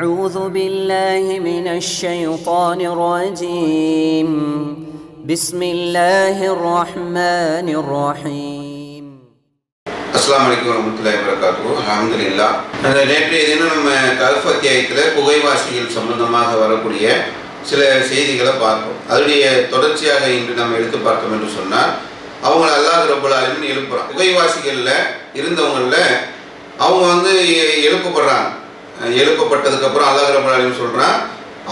أعوذ بالله من الشيطان الرجيم بسم الله الرحمن الرحيم அஸ்ஸலாமு அலைக்கும் வரஹ்மத்துல்லாஹி வபரகாத்துஹு. அல்ஹம்துலில்லாஹ். நேற்றைய தினம் நம்ம கஹ்ஃப் அத்தியாயத்தில் புகைவாசிகள் சம்பந்தமாக வரக்கூடிய சில செய்திகளை பார்த்தோம். அதனுடைய தொடர்ச்சியாக இன்று நம்ம எடுத்து பார்த்தோம் என்று சொன்னால், அவங்க அல்லாஹ் ரப்பல் ஆலமீன் எழுப்புறான். புகைவாசிகளில் இருந்தவங்களில் அவங்க எழுப்பப்படுறாங்க. எழுப்பப்பட்டதுக்கப்புறம் அல்லாஹ் ரப்பல் ஆலமீன் சொல்கிறான்,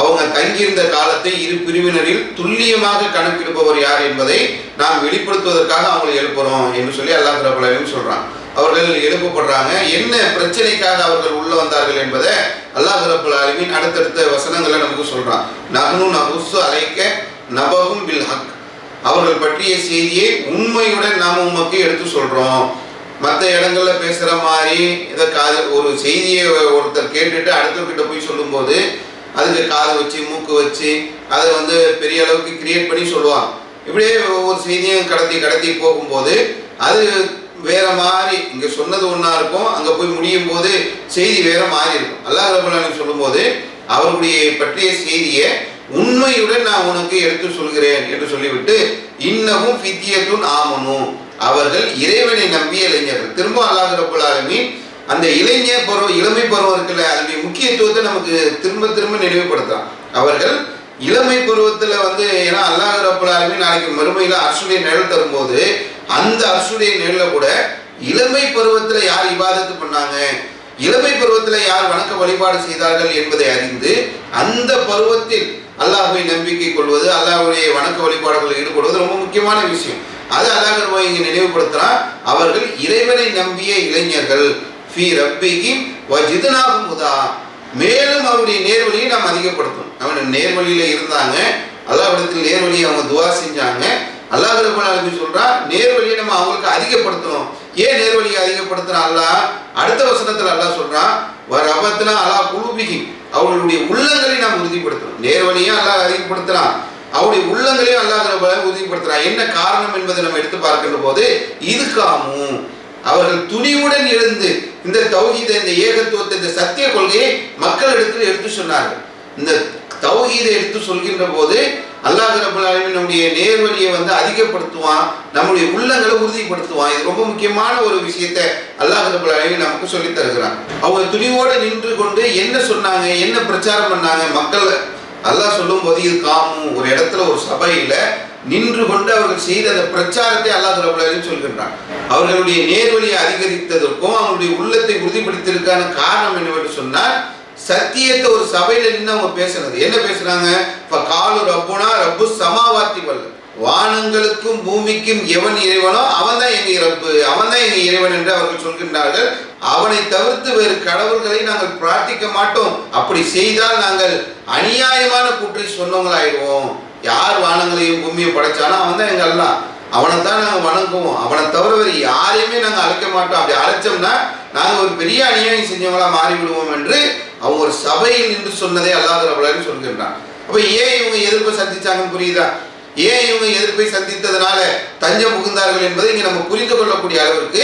அவங்க தங்கியிருந்த காலத்தை இரு பிரிவினரில் துல்லியமாக கணக்கெடுப்பவர் யார் என்பதை நாம் வெளிப்படுத்துவதற்காக அவங்களை எழுப்புறோம் என்று சொல்லி அல்லாஹ் ரப்பல் ஆலமீன் சொல்றான். அவர்கள் எழுப்பப்படுறாங்க. என்ன பிரச்சனைக்காக அவர்கள் உள்ள வந்தார்கள் என்பதை அல்லாஹ் ரப்பல் ஆலமீன் அடுத்தடுத்த வசனங்களை நமக்கு சொல்றான். நஹ்னு நகுஸ்ஸு அலைக்க நபஹும் பில் ஹக். அவர்கள் பற்றிய செய்தியை உண்மையுடன் நாம் உமக்கு எடுத்து சொல்றோம். மற்ற இடங்கள்ல பேசுற மாதிரி ஒரு செய்தியை ஒருத்தர் கேட்டுட்டு அடுத்தவர்கிட்ட போய் சொல்லும்போது அதுக்கு காது வச்சு மூக்கு வச்சு அதை பெரிய அளவுக்கு கிரியேட் பண்ணி சொல்லுவாங்க. இப்படியே ஒவ்வொரு செய்தியும் கடத்தி போகும்போது அது வேற மாதிரி, இங்க சொன்னது ஒன்றா இருக்கும், அங்கே போய் முடியும் போது செய்தி வேற மாதிரி இருக்கும். அல்லாஹ் ரப்பல் ஆலமீன் சொல்லும்போது அவர்களுடைய பற்றிய செய்தியை உண்மையுடன் நான் உனக்கு எடுத்து சொல்கிறேன் என்று சொல்லிவிட்டு, இன்னமும் ஃபித்யத்துன் ஆமனு, அவர்கள் இறைவனை நம்பிய இளைஞர்கள். திரும்ப அல்லாஹ் ரப்பல் ஆலமீன் அந்த இளமை பருவம் இருக்குல்ல, அதனுடைய முக்கியத்துவத்தை நமக்கு திரும்ப திரும்ப நினைவுபடுத்தான். அவர்கள் இளமை பருவத்தில் ஏன்னா அல்லாஹ் ரப்பல் ஆலமீன் நாளைக்கு மறுமையில் அர்ஷுடைய நிழல் தரும்போது அந்த அர்ஷுடைய நிழலில் கூட இளமை பருவத்தில் யார் இபாதத்து பண்ணாங்க, இளமை பருவத்தில் யார் வணக்க வழிபாடு செய்தார்கள் என்பதை அறிந்து அந்த பருவத்தில் அல்லாஹ்வை நம்பிக்கை கொள்வது, அல்லாஹ்வுடைய வணக்க வழிபாடுகளில் ஈடுபடுவது ரொம்ப முக்கியமான விஷயம். அது அல்லாஹ் ரப்பல் இங்கே நினைவுபடுத்துறான். அவர்கள் இறைவனை நம்பிய இளைஞர்கள், ஃபீ ரப்பிஹிம் வஜித்னாஹும் ஹுதா, மேலும் அவருடைய நேர்வழியை நாம் அதிகப்படுத்தணும். அவங்க நேர்வழியில இருந்தாங்க, அல்லாஹ்விடத்தில் நேர்வழியை அவங்க துவா செஞ்சாங்க. அல்லாஹ் ரப்பல் ஆலமீன் சொல்றா, நேர்வழியை நம்ம அவங்களுக்கு அதிகப்படுத்தணும். ஏன் நேர்வழியை அதிகப்படுத்தணும்? அல்லாஹ் அடுத்த வசனத்துல அல்லாஹ் சொல்றான், வரபத்னா அலா குலூபிஹிம், அவர்களுடைய உள்ளங்களை நாம் உறுதிப்படுத்தணும். நேர்வழியும் அல்லாஹ் அதிகப்படுத்துறான், அவருடைய உள்ளங்களையும் அல்லாஹ் ரப்பல் ஆலமீன் உறுதிப்படுத்துறான். என்ன காரணம் என்பதை நம்ம எடுத்து பார்க்கின்ற போது, இதுகாமு, அவர்கள் துணிவுடன் எழுந்து இந்த தௌஹீதை, இந்த ஏகத்துவத்தை, இந்த சத்திய கொள்கையை மக்களிடத்தில் எடுத்து சொன்னார்கள். இந்த தௌஹீதை எடுத்து சொல்கின்ற போது அல்லாஹ் ரப்பல் ஆலமீன் நம்முடைய நேர்வழியை அதிகப்படுத்துவான், நம்முடைய உள்ளங்களை உறுதிப்படுத்துவான். இது ரொம்ப முக்கியமான ஒரு விஷயத்தை அல்லாஹ் ரப்பல் ஆலமீன் நமக்கு சொல்லி தருகிறான். அவங்க துணிவோடு நின்று கொண்டு என்ன சொன்னாங்க, என்ன பிரச்சாரம் பண்ணாங்க, மக்கள் அல்லாஹ் சொல்லும் போது இது காமு, ஒரு இடத்துல ஒரு சபையில நின்று கொண்டு அவர்கள் செய்த அந்த பிரச்சாரத்தை அல்லாஹ் ரப்பல் ஆலமீன் சொல்கின்றான். அவர்களுடைய நேர்வழியை அதிகரித்ததற்கும் அவங்களுடைய உள்ளத்தை உறுதிப்படுத்தியிருக்கான காரணம் என்னவென்று சொன்னால், சத்தியத்தை ஒரு சபையில நின்று அவங்க பேசுனது. என்ன பேசுறாங்க? காலு ரப்புனா ரப்பு சமாவாத்தி வல்ல, வானங்களுக்கும் பூமிக்கும் எவன் இறைவனோ அவன் தான் எங்க ரப்பு, அவன் தான் எங்க இறைவன் என்று அவர்கள் சொல்கின்றார்கள். அவனை தவிர்த்து வேறு கடவுள்களை நாங்கள் பிரார்த்திக்க மாட்டோம். அப்படி செய்தால் நாங்கள் அநியாயமான கூற்றை சொன்னவங்களாயிடுவோம். யார் வானங்களையும் பூமியை படைச்சானோ அவன் தான் எங்க அல்லாஹ், அவனை தான் நாங்கள் வணங்குவோம். அவனை தவிர வேறு யாரையுமே நாங்கள் அழைக்க மாட்டோம். அப்படி அழைச்சோம்னா நாங்கள் ஒரு பெரிய அநியாயம் செஞ்சவங்களா மாறிவிடுவோம் என்று அவங்க ஒரு சபையில் நின்று சொன்னதே அல்லாஹ் ரப்பல் ஆலமீன் சொல்கின்றான். அப்போ ஏன் இவங்க எதிர்ப்பை சந்திச்சாங்கன்னு புரியுதா? ஏன் இவங்க எதிர்ப்பை சந்தித்ததுனால தஞ்சம் புகுந்தார்கள் என்பதை இங்கே நம்ம புரிந்து கொள்ளக்கூடிய அளவிற்கு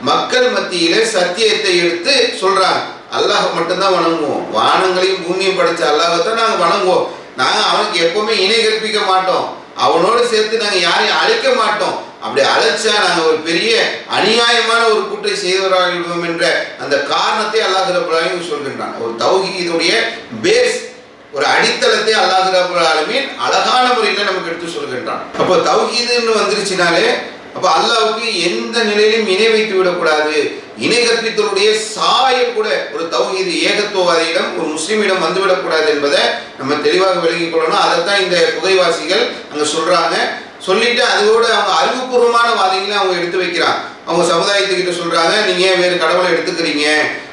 மக்கள் மத்தியிலே சத்தியத்தை எடுத்து சொல்றாங்க. அல்லாஹ் மட்டும்தான் வணங்குவோம், வானங்களையும் பூமியும் படைச்ச அல்லாஹை தான் நாங்கள் வணங்குவோம். நாங்கள் அவனுக்கு எப்பவுமே இணை கற்பிக்க மாட்டோம், அவனோடு சேர்த்து நாங்கள் யாரையும் அழைக்க மாட்டோம். அப்படி அழைச்சா நாங்கள் ஒரு பெரிய அநியாயமான ஒரு கூற்றை செய்தவராகிவிடுவோம் என்ற அந்த காரணத்தை அல்லாஹ் ரப்பல் ஆலமீன் சொல்கின்றான். ஒரு தௌஹீதுடைய பேஸ், ஒரு அடித்தளத்தை அல்லாஹ் ரப்பல் ஆலமீன் அழகான முறையில் நமக்கு எடுத்து சொல்கின்றான். அப்போ தௌஹீதுன்னு வந்துருச்சுனாலே அப்போ அல்லாஹ்வுக்கு எந்த நிலையிலும் இணை வைத்து விடக்கூடாது. இணை கற்பித்தலுடைய சாயல் கூட ஒரு தௌஹீது ஏகத்துவவாதியிடம், ஒரு முஸ்லீமிடம் வந்துவிடக்கூடாது என்பதை நம்ம தெளிவாக விளங்கிக் கொள்ளணும். அதைத்தான் இந்த புகைவாசிகள் அங்கே சொல்றாங்க. சொல்லிட்டு அதோடு அவங்க அறிவுபூர்வமான வாதங்களை அவங்க எடுத்து வைக்கிறாங்க. அவங்க சமுதாயத்துக்கிட்ட சொல்றாங்க, நீங்க ஏன் வேறு கடவுளை எடுத்துக்கிறீங்க,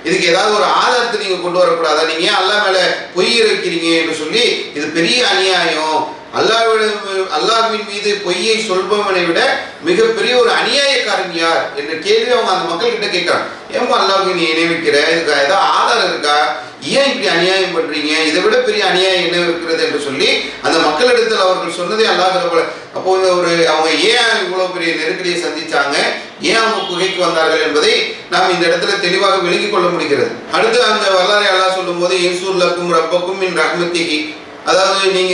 இதுக்கு ஏதாவது ஒரு ஆதாரத்தை நீங்க கொண்டு வரக்கூடாதா, நீங்க ஏன் அல்லாஹ் மேல பொய் இறைக்கிறீங்க என்று சொல்லி, இது பெரிய அநியாயம், அல்லாஹ்வின் மீது பொய்யை சொல்பவனை விட மிகப்பெரிய ஒரு அநியாயக்காரன் யார் என்ற கேள்வி அவங்க அந்த மக்கள் கிட்ட கேட்கறாங்க. ஏன் அல்லாஹ்வை நீ இணைவிக்கிற, இதுக்கு ஏதாவது ஆதாரம் இருக்கா, ஏன் இப்படி அநியாயம் பண்றீங்க, இதை விட பெரிய அநியாயம் என்ன இருக்கிறது என்று சொல்லி அந்த மக்களிடத்தில் அவர்கள் சொன்னதே அல்லாஹ் ரப்பல். அப்போ அவங்க ஏன் இவ்வளவு பெரிய நெருக்கடியை சந்திச்சாங்க, ஏன் அவங்க குகைக்கு வந்தார்கள் என்பதை நாம் இந்த இடத்துல தெளிவாக விளங்கிக் கொள்ள முடிகிறது. அடுத்து அந்த வரலாறை அல்லாஹ் சொல்லும் போது இன்சூர் லக்கும் ரப்பக்கும் மின் ரஹ்மத்திஹி, அதாவது நீங்க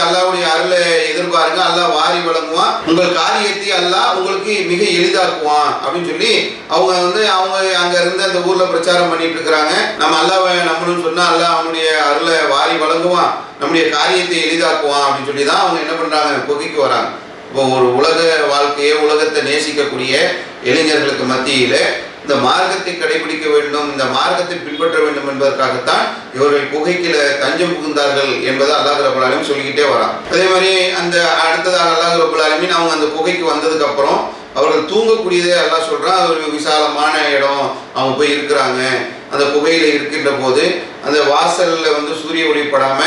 அல்லாஹ்வுடைய அருளை எதிர்பாருங்க, அல்லாஹ் வாரி வழங்குவான், உங்கள் காரியத்தை அல்லாஹ் உங்களுக்கு மிக எளிதாக்குவான் அப்படின்னு சொல்லி அவங்க அங்க இருந்து அந்த ஊர்ல பிரச்சாரம் பண்ணிட்டு இருக்கிறாங்க. நம்ம அல்லாஹ்வை நம்பணும்னு சொன்னா அல்லாஹ் அவனுடைய அருளை வாரி வழங்குவான், நம்முடைய காரியத்தை எளிதாக்குவான் அப்படின்னு சொல்லி தான் அவங்க என்ன பண்றாங்க, குகைக்கு வராங்க. இப்போ ஒரு உலக வாழ்க்கையை, உலகத்தை நேசிக்கக்கூடிய இளைஞர்களுக்கு மத்தியில இந்த மார்க்கத்தை கடைபிடிக்க வேண்டும், இந்த மார்க்கத்தை பின்பற்ற வேண்டும் என்பதற்காகத்தான் இவர்கள் குகைக்குள்ள தஞ்சம் புகுந்தார்கள் என்பதை அல்லாஹ் ரப்பல் ஆலமீன் சொல்லிக்கிட்டே வரான். அதே மாதிரி அந்த அடுத்ததாக அல்லாஹ் ரப்பல் ஆலமீன் அவங்க அந்த குகைக்கு வந்ததுக்கு அப்புறம் அவர்கள் தூங்கக்கூடியதே அல்லாஹ் சொல்றான். அது ஒரு விசாலமான இடம், அவங்க போய் இருக்கிறாங்க. அந்த குகையில இருக்கின்ற போது அந்த வாசல்ல சூரிய ஒளி படாம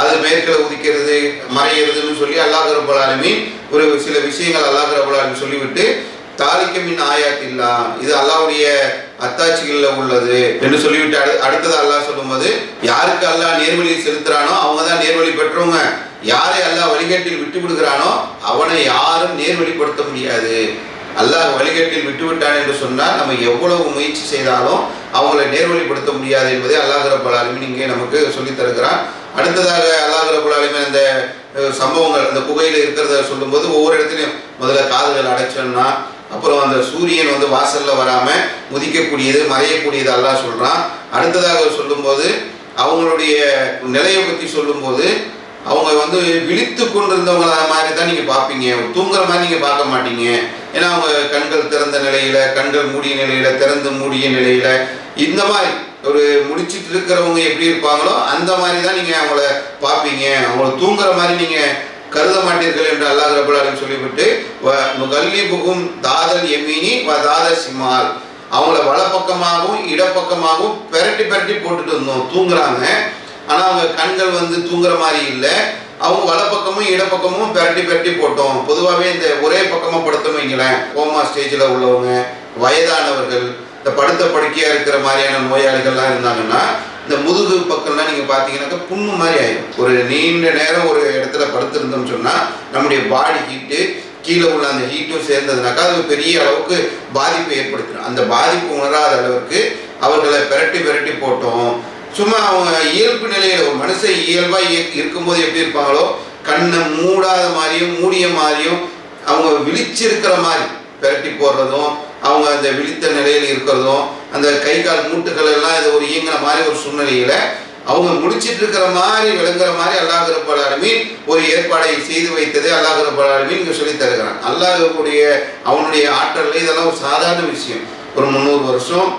அது மேற்கில் உதிக்கிறது, மறையிறதுன்னு சொல்லி அல்லாஹ் ரப்பல் ஆலமீன் ஒரு சில விஷயங்கள் அல்லாஹ் ரப்பல் ஆலமீன் சொல்லிவிட்டு தாலிக்கமின் ஆயாத்தில்லா, இது அல்லாஹ்வுடைய அத்தாட்சிகளில் உள்ளது என்று சொல்லிவிட்டு அடுத்தது அல்லாஹ் சொல்லும்போது யாருக்கு அல்லாஹ் நேர்வழியை செலுத்துறானோ அவங்க தான் நேர்வழி பெற்றவங்க, யாரை அல்லாஹ் வழிகேட்டில் விட்டு விடுகிறானோ அவனை யாரும் நேர்வழிப்படுத்த முடியாது. அல்லாஹ் வழிகேட்டில் விட்டு விட்டான் என்று சொன்னால் நம்ம எவ்வளவு முயற்சி செய்தாலும் அவங்களை நேர்வழிப்படுத்த முடியாது என்பதை அல்லாஹ் ரப்பல் ஆலமீன் இங்கே நமக்கு சொல்லித் தருகிறான். அடுத்ததாக அல்லாஹ் ரப்பல் ஆலமீன் அந்த சம்பவங்கள் அந்த குகையில் இருக்கிறத சொல்லும்போது ஒவ்வொரு இடத்துலையும் முதல்ல காதுகள் அடைச்சோன்னா, அப்புறம் அந்த சூரியன் வாசல்ல வராம உதிக்கக்கூடியது, மறையக்கூடியது அல்லாஹ் சொல்றான். அடுத்ததாக சொல்லும்போது அவங்களுடைய நிலையை பற்றி சொல்லும்போது அவங்க விழித்து கொண்டிருந்தவங்கள மாதிரி தான் நீங்க பார்ப்பீங்க, தூங்குற மாதிரி நீங்க பார்க்க மாட்டீங்க. ஏன்னா அவங்க கண்கள் திறந்த நிலையில, கண்கள் மூடிய நிலையில, திறந்து மூடிய நிலையில, இந்த மாதிரி ஒரு முடிச்சிட்டு இருக்கிறவங்க எப்படி இருப்பாங்களோ அந்த மாதிரி தான் நீங்க அவங்கள பார்ப்பீங்க, அவங்கள தூங்குற மாதிரி நீங்க கருத மாட்டீர்கள் என்று அல்லாஹ் ரப்பல் ஆலமீன் சொல்லிவிட்டு நுகல்லிபுகும் தாதல் யமீனி வ தாதல் ஷிமால், அவங்கள வலப்பக்கமாகவும் இடப்பக்கமாகவும் பெரட்டி பெரட்டி போட்டுட்டு இருந்தோம், தூங்குறாங்க. ஆனா அவங்க கண்கள் தூங்குற மாதிரி இல்லை, அவங்க வலப்பக்கமும் இடப்பக்கமும் பெரட்டி பெரட்டி போட்டோம். பொதுவாகவே இந்த ஒரே பக்கமா படுத்தணும் வைங்களேன், கோமா ஸ்டேஜில் உள்ளவங்க, வயதானவர்கள், இந்த படுத்த படுக்கையா இருக்கிற மாதிரியான நோயாளிகள்லாம் இருந்தாங்கன்னா இந்த முதுகு பக்கம்லாம் நீங்க பார்த்தீங்கன்னாக்கா புண்ணு மாதிரி ஆயிடும். ஒரு நீண்ட நேரம் ஒரு இடத்துல படுத்திருந்தோம்னு சொன்னா நம்முடைய பாடி ஹீட்டு, கீழே உள்ள அந்த ஹீட்டும் சேர்ந்ததுனாக்கா அது பெரிய அளவுக்கு பாதிப்பை ஏற்படுத்திடும். அந்த பாதிப்பு உணராத அளவுக்கு அவர்களை பெரட்டி பெரட்டி போட்டோம். சும்மா அவங்க இயல்பு நிலையில ஒரு மனுஷன் இயல்பா இருக்கும்போது எப்படி இருப்பாங்களோ, கண்ணை மூடாத மாதிரியும் மூடிய மாதிரியும் அவங்க விழிச்சிருக்கிற மாதிரி பெரட்டி போடுறதும், அவங்க அந்த விழித்த நிலையில் இருக்கிறதும், அந்த கை கால் மூட்டுகள் எல்லாம் இது ஒரு இயங்குற மாதிரி ஒரு சூழ்நிலையில அவங்க முடிச்சிட்டு இருக்கிற மாதிரி விளங்குற மாதிரி அல்லாஹ் ரப்பல் ஆலமீன் ஒரு ஏற்பாடை செய்து வைத்ததை அல்லாஹ் ரப்பல் ஆலமீன் இங்கே சொல்லி தருகிறான். அல்லாஹ்வுடைய அவனுடைய ஆற்றல் இதெல்லாம் ஒரு சாதாரண விஷயம். ஒரு 300 வருஷம்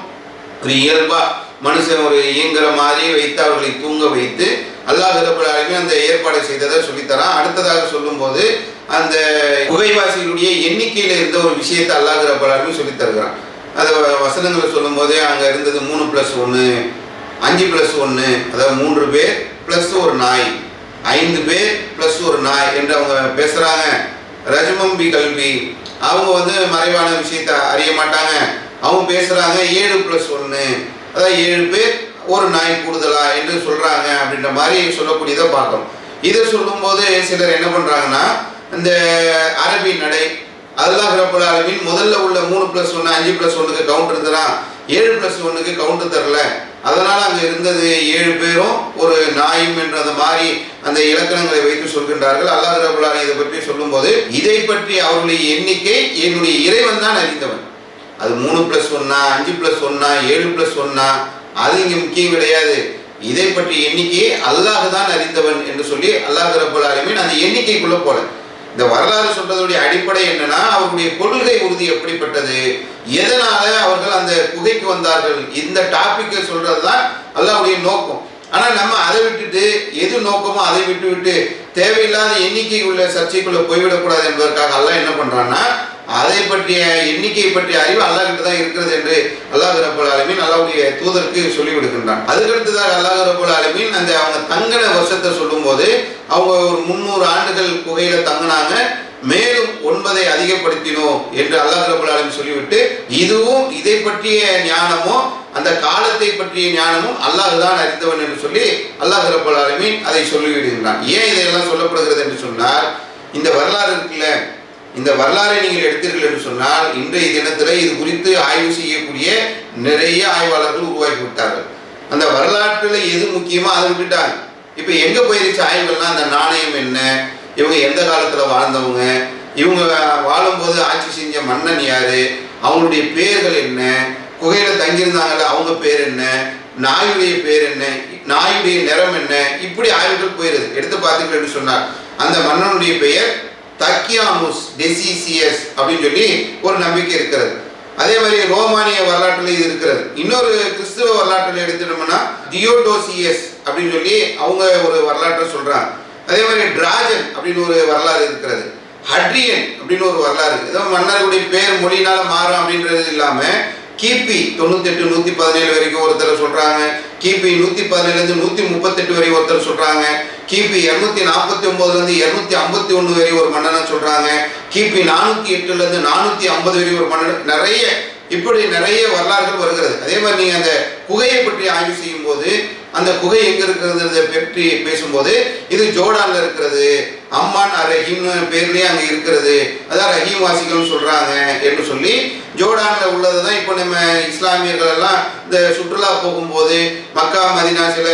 ஒரு இயல்பா மனுஷன் ஒரு இயங்குற மாதிரி வைத்து அவர்களை தூங்க வைத்து அல்லாஹ் ரப்பல் ஆலமீன் அந்த ஏற்பாடை செய்ததை சொல்லித்தரான். அடுத்ததாக சொல்லும்போது அந்த குகைவாசிகளுடைய எண்ணிக்கையில இருந்த ஒரு விஷயத்தை அல்லாஹ் ரப்பல் ஆலமீன் சொல்லி தருகிறான். அந்த வசனங்களை சொல்லும் போதே அங்க இருந்தது 3+1, 5+1, அதாவது 3 பேர் பிளஸ் ஒரு நாய், 5 பேர் பிளஸ் ஒரு நாய் என்று அவங்க பேசுறாங்க. ரஜமம் பி கல்வி, அவங்க மறைவான விஷயத்தை அறிய மாட்டாங்க, அவங்க பேசுறாங்க 7+1, அதாவது 7 பேர் ஒரு நாய் கூடுதலா என்று சொல்றாங்க அப்படின்ற மாதிரி சொல்லக்கூடியதை பார்க்கணும். இதை சொல்லும் போது சிலர் என்ன பண்றாங்கன்னா இந்த அரபி நடை அல்லாஹ் ரப்பல் ஆலமீன் முதல்ல உள்ள 3+1 5+1க்கு கவுண்டர் தரான், 7+1க்கு கவுண்டர் தரல, அதனால அங்க இருந்தது 7 பேரும் ஒரு நாயும் என்ற மாதிரி அந்த இலக்கணங்களை வைத்து சொல்கின்றார்கள். அல்லாஹ் ரப்பல் ஆலமீன் இதை பற்றி சொல்லும்போது இதை பற்றி அவர்களுடைய எண்ணிக்கை என்னுடைய இறைவன் தான் அறிந்தவன். அது 3+1 5+1 7+1 அது இங்க முக்கியம் கிடையாது, இதை பற்றி எண்ணிக்கையை அல்லாஹ் தான் அறிந்தவன் என்று சொல்லி அல்லாஹ் ரப்பல் ஆலமீன் அந்த எண்ணிக்கைக்குள்ள போல. இந்த வரலாறு சொல்றதுடைய அடிப்படை என்னன்னா அவர்களுடைய கொள்கை உறுதி எப்படிப்பட்டது, எதனால அவர்கள் அந்த குகைக்கு வந்தார்கள், இந்த டாபிக்கை சொல்றதுதான் அல்லாஹ்வுடைய நோக்கம். ஆனால் நம்ம அதை விட்டுட்டு எது நோக்கமோ அதை விட்டு தேவையில்லாத எண்ணிக்கை உள்ள சர்ச்சைக்குள்ள போய்விடக்கூடாது என்பதற்காக அல்லாஹ் என்ன பண்றான்னா அதை பற்றிய எண்ணிக்கையை பற்றிய அறிவு அல்லாஹ் கிட்ட தான் இருக்கிறது என்று அல்லாஹ் ரப்பல் ஆலமீன் அல்லாஹ்வுடைய தூதருக்கு சொல்லிவிடுகின்றான். அதுக்கடுத்ததாக அல்லாஹ் ரப்பல் ஆலமீன் அந்த அவங்க தங்கின வருஷத்தை சொல்லும் போது அவங்க ஒரு 300 ஆண்டுகள் குகையில தங்கினாங்க, மேலும் 9 அதிகப்படுத்தினோம் என்று அல்லாஹ் ரப்பல் ஆலமீன் சொல்லிவிட்டு இதுவும் இதை பற்றிய ஞானமும் அந்த காலத்தை பற்றிய ஞானமும் அல்லாஹ் தான் அறிந்தவன் என்று சொல்லி அல்லாஹ் ரப்பல் ஆலமீன் அதை சொல்லிவிடுகின்றான். ஏன் இதையெல்லாம் சொல்லப்படுகிறது என்று சொன்னால், இந்த வரலாறு இருக்குல்ல, இந்த வரலாறை நீங்கள் எடுத்தீர்கள் என்று சொன்னால் இன்றைய தினத்தில் இது குறித்து ஆய்வு செய்யக்கூடிய நிறைய ஆய்வாளர்கள் உருவாக்கி விட்டார்கள். அந்த வரலாற்றில் எது முக்கியமோ அதை விட்டுட்டாங்க. இப்போ எங்கே போயிருச்சு ஆய்வுகள்லாம், அந்த நாணயம் என்ன, இவங்க எந்த காலத்தில் வாழ்ந்தவங்க, இவங்க வாழும்போது ஆட்சி செஞ்ச மன்னன் யாரு, அவங்களுடைய பேர்கள் என்ன, குகையில் தங்கியிருந்தாங்கல்ல அவங்க பேர் என்ன, நாயுடைய பேர் என்ன, நாயுடைய நிறம் என்ன, இப்படி ஆய்வுகள் போயிருது. எடுத்து பார்த்தீங்கன்னு சொன்னார் அந்த மன்னனுடைய பெயர் தக்கியாமுஸ் டெசிசியஸ் அப்படின்னு சொல்லி ஒரு நம்பிக்கை இருக்கிறது. அதே மாதிரி ரோமானிய வரலாற்றில் இது இருக்கிறது. இன்னொரு கிறிஸ்துவ வரலாற்றில் எடுத்துட்டோம்னா தியோடோசியஸ் அப்படின்னு சொல்லி அவங்க ஒரு வரலாற்றை சொல்றாங்க. அதே மாதிரி டிராஜன் அப்படின்னு ஒரு வரலாறு இருக்கிறது. ஹட்ரியன் அப்படின்னு ஒரு வரலாறு. ஏதோ மன்னர்களுடைய பேர் மொழியினால மாறும் அப்படின்றது இல்லாம கிபி 98 117 வரைக்கும் ஒருத்தர் சொல்றாங்க, கிபி 117 138 வரை ஒருத்தர் சொல்றாங்க, கிபி 249 251 வரை ஒரு மன்னனை சொல்றாங்க, கிபி 408 450 வரை ஒரு மன்னன், நிறைய இப்படி நிறைய வரலாறுகள் வருகிறது. அதே மாதிரி நீங்க அந்த குகையை பற்றி ஆய்வு செய்யும் போது அந்த குகை எங்க இருக்கிறது பற்றி பேசும்போது இது ஜோர்டான்ல இருக்கிறது, அம்மான் ரஹீம் பேர்லயே அங்க இருக்கிறது, அதான் ரஹீம் வாசிகள் சொல்றாங்க என்று சொல்லி ஜோர்டான்ல உள்ளதுதான். இப்போ நம்ம இஸ்லாமியர்கள் எல்லாம் இந்த சுற்றுலா போகும்போது மக்கா மதினா சில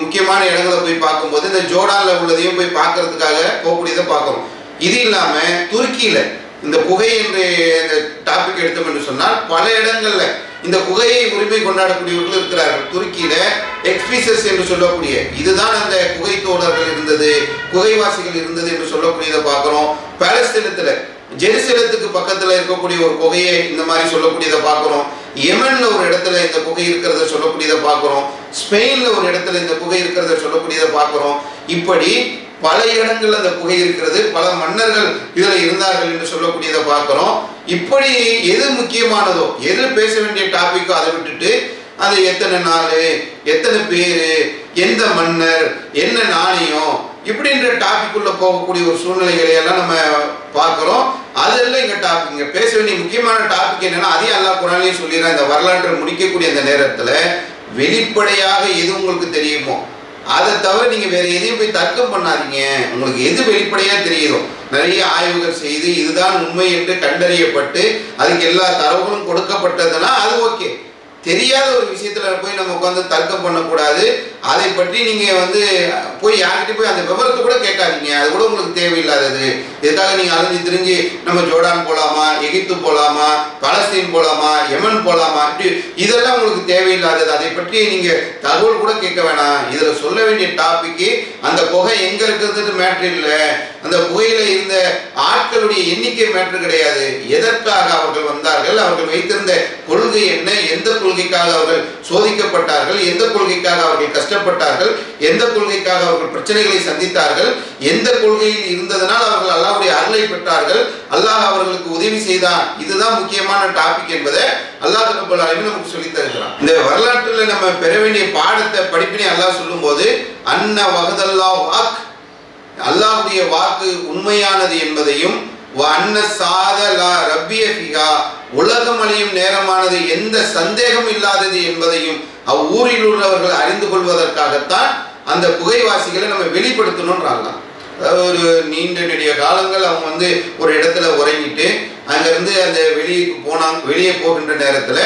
முக்கியமான இடங்களை போய் பார்க்கும்போது இந்த ஜோர்டான்ல உள்ளதையும் போய் பார்க்கறதுக்காக போகக்கூடியதை பார்க்கணும். இது இல்லாம துருக்கியில இந்த குகை என்று இந்த டாபிக் எடுத்தோம் என்று சொன்னால் பல இடங்கள்ல இந்த குகையை உரிமை கொண்டாடக்கூடியவர்கள் இருக்கிறார்கள். துருக்கியில எக்ஸ்பிசஸ் என்று சொல்லக்கூடிய இதுதான் அந்த குகை தோழர்கள் இருந்தது, குகைவாசிகள் இருந்தது என்று சொல்லக்கூடியதை பார்க்கிறோம். பாலஸ்தீனத்துல ஜெருசலத்துக்கு பக்கத்துல இருக்கக்கூடிய ஒரு குகையை இந்த மாதிரி சொல்லக்கூடியதை பார்க்கிறோம். யெமன்ல ஒரு இடத்துல இந்த குகை இருக்கிறத சொல்லக்கூடியதை பார்க்கிறோம். ஸ்பெயின்ல ஒரு இடத்துல இந்த குகை இருக்கிறத சொல்லக்கூடியதை பார்க்கிறோம். இப்படி பல இடங்கள்ல அந்த குகை இருக்கிறது, பல மன்னர்கள் இதுல இருந்தார்கள் என்று சொல்லக்கூடியதை பார்க்கிறோம். இப்படி எது முக்கியமானதோ, எது பேச வேண்டிய டாபிக்கோ அதை விட்டுட்டு அது எத்தனை நாள், எத்தனை பேரு, எந்த மன்னர், என்ன நாணயம், இப்படின்ற டாபிக் உள்ள போகக்கூடிய ஒரு சூழ்நிலைகளை எல்லாம் நம்ம பார்க்கிறோம். அதெல்லாம் இங்க டாபிக், இங்க பேச வேண்டிய முக்கியமான டாபிக் என்னன்னா அதையும் அல்லாஹ் குர்ஆன்லயே சொல்லிடுறான். இந்த வரலாற்றை முடிக்கக்கூடிய அந்த நேரத்துல வெளிப்படையாக எது உங்களுக்கு தெரியுமோ அதை தவிர நீங்க வேற எதையும் போய் தர்க்கம் பண்ணாதீங்க. உங்களுக்கு எது வெளிப்படையா தெரியுதோ நிறைய ஆய்வுகள் செய்து இதுதான் உண்மை என்று கண்டறியப்பட்டு அதுக்கு எல்லா தரவுகளும் கொடுக்கப்பட்டதுன்னா அது ஓகே. தெரியாத ஒரு விஷயத்துல போய் நம்ம உட்காந்து தர்க்கம் பண்ணக்கூடாது. அதை பற்றி நீங்க போய் யார்கிட்ட போய் அந்த விவரத்தை கூட கேட்காதீங்க, அது கூட உங்களுக்கு தேவையில்லாதது. இதுக்காக நீங்க அலைஞ்சு திரிஞ்சு நம்ம ஜோர்டான் போலாமா, எகிப்து போலாமா, பலஸ்தீன் போலாமா, யெமன் போலாமா, இப்படி இதெல்லாம் உங்களுக்கு தேவையில்லாதது. அதை பற்றி நீங்க தகவல் கூட கேட்க வேணாம். இதுல சொல்ல வேண்டிய டாபிக் அந்த குகை எங்க இருக்கிறது மேட்ரு இல்லை, அந்த குகையில இருந்த ஆட்களுடைய எண்ணிக்கை மேட்ரு கிடையாது. எதற்காக அவர்கள் வந்தார்கள், அவர்கள் வைத்திருந்த கொள்கை என்ன, எந்த கொள்கைக்காக அவர்கள் சோதிக்கப்பட்டார்கள், எந்த கொள்கைக்காக அவர்கள் கஷ்டப்பட்டார்கள், எந்த கொள்கைக்காக அவர்கள் பிரச்சனைகளை சந்தித்தார்கள், எந்த கொள்கையில் இருந்ததனால் அவர்கள் அல்லாஹ்வுடைய அருளை பெற்றார்கள், அல்லாஹ் அவர்களுக்கு உதவி செய்தான். இதுதான் முக்கியமான டாபிக் என்பதை அல்லாஹ் ரப்பல் ஆலமீன் நமக்கு சொல்லித் தருகிறான். இந்த வரலாற்றில் நம்ம பெற வேண்டிய பாடத்தை படிப்பினை அல்லாஹ் சொல்லும் போது அன்ன வஹதல்லாஹ் வாக், அல்லாஹ்வுடைய வாக்கு உண்மையானது என்பதையும் அன்ன சாதலா ரப்பிய ஃபிஹா, உலகம் அழியும் நேரமானது எந்த சந்தேகம் இல்லாதது என்பதையும் அவ்வூரில் உள்ளவர்கள் அறிந்து கொள்வதற்காகத்தான் அந்த குகைவாசிகளை நம்ம வெளிப்படுத்தணும்ன்றாங்க. அதாவது ஒரு நீண்ட நெடிய காலங்கள் அவங்க ஒரு இடத்துல உறங்கிட்டு அங்கிருந்து அந்த வெளியே போகின்ற நேரத்துல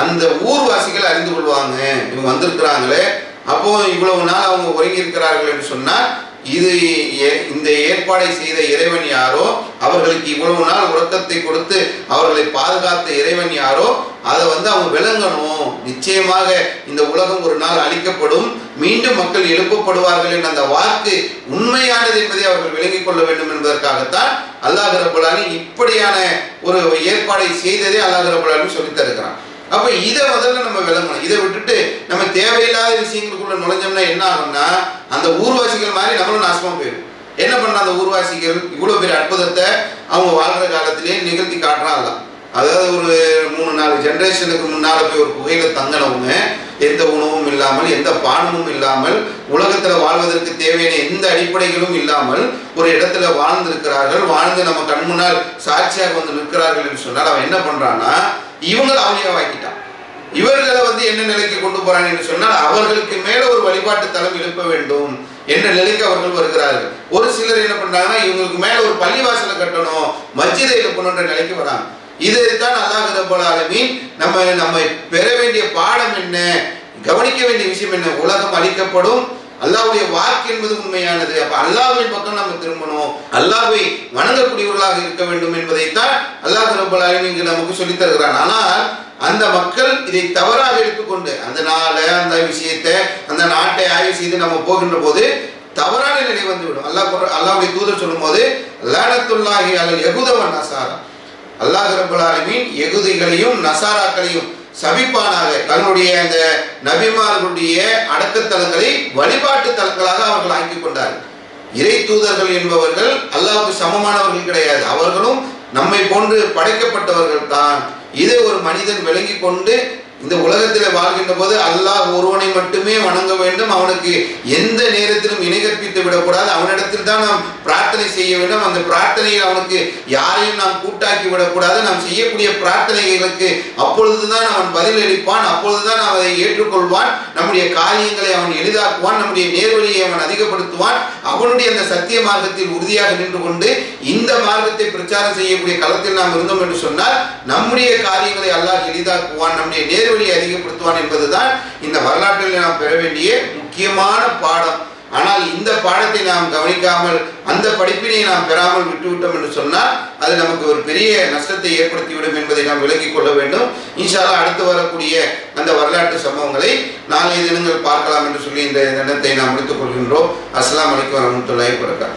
அந்த ஊர்வாசிகள் அறிந்து கொள்வாங்க, இவங்க வந்திருக்கிறாங்களே, அப்போ இவ்வளவு நாள் அவங்க உறங்கி இருக்கிறார்கள் என்று சொன்னால் இது இந்த ஏற்பாடை செய்த இறைவன் யாரோ, அவர்களுக்கு இவ்வளவு நாள் உறக்கத்தை கொடுத்து அவர்களை பாதுகாத்த இறைவன் யாரோ அதை அவங்க விளங்கணும். நிச்சயமாக இந்த உலகம் ஒரு நாள் அழிக்கப்படும், மீண்டும் மக்கள் எழுப்பப்படுவார்கள் என்ற அந்த வாக்கு உண்மையானது என்பதை அவர்கள் விளங்கிக் கொள்ள வேண்டும் என்பதற்காகத்தான் அல்லாஹ் ரப்பல் ஆலமீன் இப்படியான ஒரு ஏற்பாடை செய்ததே அல்லாஹ் ரப்பல் ஆலமீன் சொல்லித் தருகிறான். அப்ப இதை முதல்ல நம்ம விளங்கணும். இதை விட்டுட்டு நம்ம தேவையில்லாத விஷயங்களுக்குள்ள நுழைஞ்சோம்னா என்ன ஆகும்னா, அந்த ஊர்வாசிகள் மாதிரி நம்மளும் நாசமா போயிடும். என்ன பண்ண அந்த ஊர்வாசிகள் இவ்வளவு பெரிய அற்புதத்தை அவங்க வாழ்ற காலத்திலேயே நிகழ்த்தி காட்டுறாங்க. அதாவது ஒரு 3-4 ஜெனரேஷனுக்கு முன்னால போய் ஒரு குகையில தங்கினவங்க எந்த உணவும் இல்லாமல், எந்த பானமும் இல்லாமல், உலகத்துல வாழ்வதற்கு தேவையான எந்த அடிப்படைகளும் இல்லாமல் ஒரு இடத்துல வாழ்ந்திருக்கிறார்கள். வாழ்ந்து நம்ம கண் முன்னால் சாட்சியாக வந்து நிற்கிறார்கள் என்று சொன்னால் அவன் என்ன பண்றான்னா, இவங்களை அவனியாவாக்கிட்டான். இவர்களை என்ன நிலைக்கு கொண்டு போறாங்க என்று சொன்னால், அவர்களுக்கு மேல ஒரு வழிபாட்டு தலம் எழுப்ப வேண்டும் என்ற நிலைக்கு அவர்கள் வருகிறார்கள். ஒரு சிலர் என்ன பண்றாங்கன்னா, இவங்களுக்கு மேல ஒரு பள்ளிவாசலை கட்டணும், மஸ்ஜிதை எழுப்பணுன்ற நிலைக்கு வராங்க. இதைத்தான் அல்லாஹ் ரப்பல் ஆலமீன் நம்ம பெற வேண்டிய பாடம் என்ன, கவனிக்க வேண்டிய விஷயம் என்ன. உலகம் அழிக்கப்படும், அல்லாஹ்வுடைய வாக்கு என்பது உண்மையானது. அப்ப அல்லாஹ்வின் பக்கம் நம்ம திரும்பணும், அல்லாஹ்வை வணங்கக்கூடியவர்களாக இருக்க வேண்டும் என்பதைத்தான் அல்லாஹ் ரப்பல் ஆலமீன் நமக்கு சொல்லித் தருகிறான். ஆனால் அந்த மக்கள் இதை தவறாக எடுத்துக்கொண்டு அந்த நாளை, அந்த விஷயத்தை, அந்த நாட்டை ஆய்வு செய்து நம்ம போகின்ற போது தவறான நிலை வந்துவிடும். அல்லாஹ்வுடைய தூதர் சொல்லும் போது லஅனத்துல்லாஹி அலல் யஹூத வன் நஸாரா, அல்லாஹ் ரப்பல் ஆலமீன் யகூதிகளையும் நசாராக்களையும் சபிப்பானாக. தன்னுடைய அந்த நபிமார்களுடைய அடக்கத்தலங்களை வழிபாட்டு தலங்களாக அவர்கள் ஆக்கிக் கொண்டார்கள். இறை தூதர்கள் என்பவர்கள் அல்லாஹ்வுக்கு சமமானவர்கள் கிடையாது. அவர்களும் நம்மை போன்று படைக்கப்பட்டவர்கள் தான். இதை ஒரு மனிதன் விளங்கி கொண்டு இந்த உலகத்தில் வாழ்கின்ற போது அல்லாஹ் ஒருவனை மட்டுமே வணங்க வேண்டும், அவனுக்கு எந்த நேரத்திலும் இணை கற்பித்து விடக்கூடாது, அவனிடத்தில் தான் நாம் பிரார்த்தனை செய்ய வேண்டும். அந்த பிரார்த்தனையில் அவனுக்கு யாரையும் நாம் கூட்டாக்கி விடக்கூடாது. நாம் செய்யக்கூடிய பிரார்த்தனைகளுக்கு அப்பொழுதுதான் அவன் பதில் அளிப்பான், அப்பொழுதுதான் அவன் அதை ஏற்றுக்கொள்வான், நம்முடைய காரியங்களை அவன் எளிதாக்குவான், நம்முடைய நேர்வழியை அவன் அதிகப்படுத்துவான். அவனுடைய அந்த சத்திய மார்க்கத்தில் உறுதியாக நின்று கொண்டு இந்த மார்க்கத்தை பிரச்சாரம் செய்யக்கூடிய களத்தில் நாம் இருந்தோம் என்று சொன்னால் நம்முடைய காரியங்களை அல்லாஹ் எளிதாக்குவான், நம்முடைய நேர்வழியை அதிகப்படுத்துவான் என்பதுதான் இந்த வரலாற்றில் நாம் பெற வேண்டிய முக்கியமான பாடம். ஆனால் இந்த பாடத்தை நாம் கவனிக்காமல், அந்த படிப்பினை நாம் பெறாமல் விட்டுவிட்டோம் என்று சொன்னால் அது நமக்கு ஒரு பெரிய நஷ்டத்தை ஏற்படுத்திவிடும் என்பதை நாம் விளங்கிக் கொள்ள வேண்டும். இன்ஷா அல்லாஹ் அடுத்து வரக்கூடிய அந்த வரலாற்று சம்பவங்களை நாளைய தினங்கள் பார்க்கலாம் என்று சொல்லி இந்த தினத்தை நாம் முடித்துக் கொள்கின்றோம். அஸ்ஸலாமு அலைக்கும் வரஹ்மத்துல்லாஹி வபரகாத்துஹு.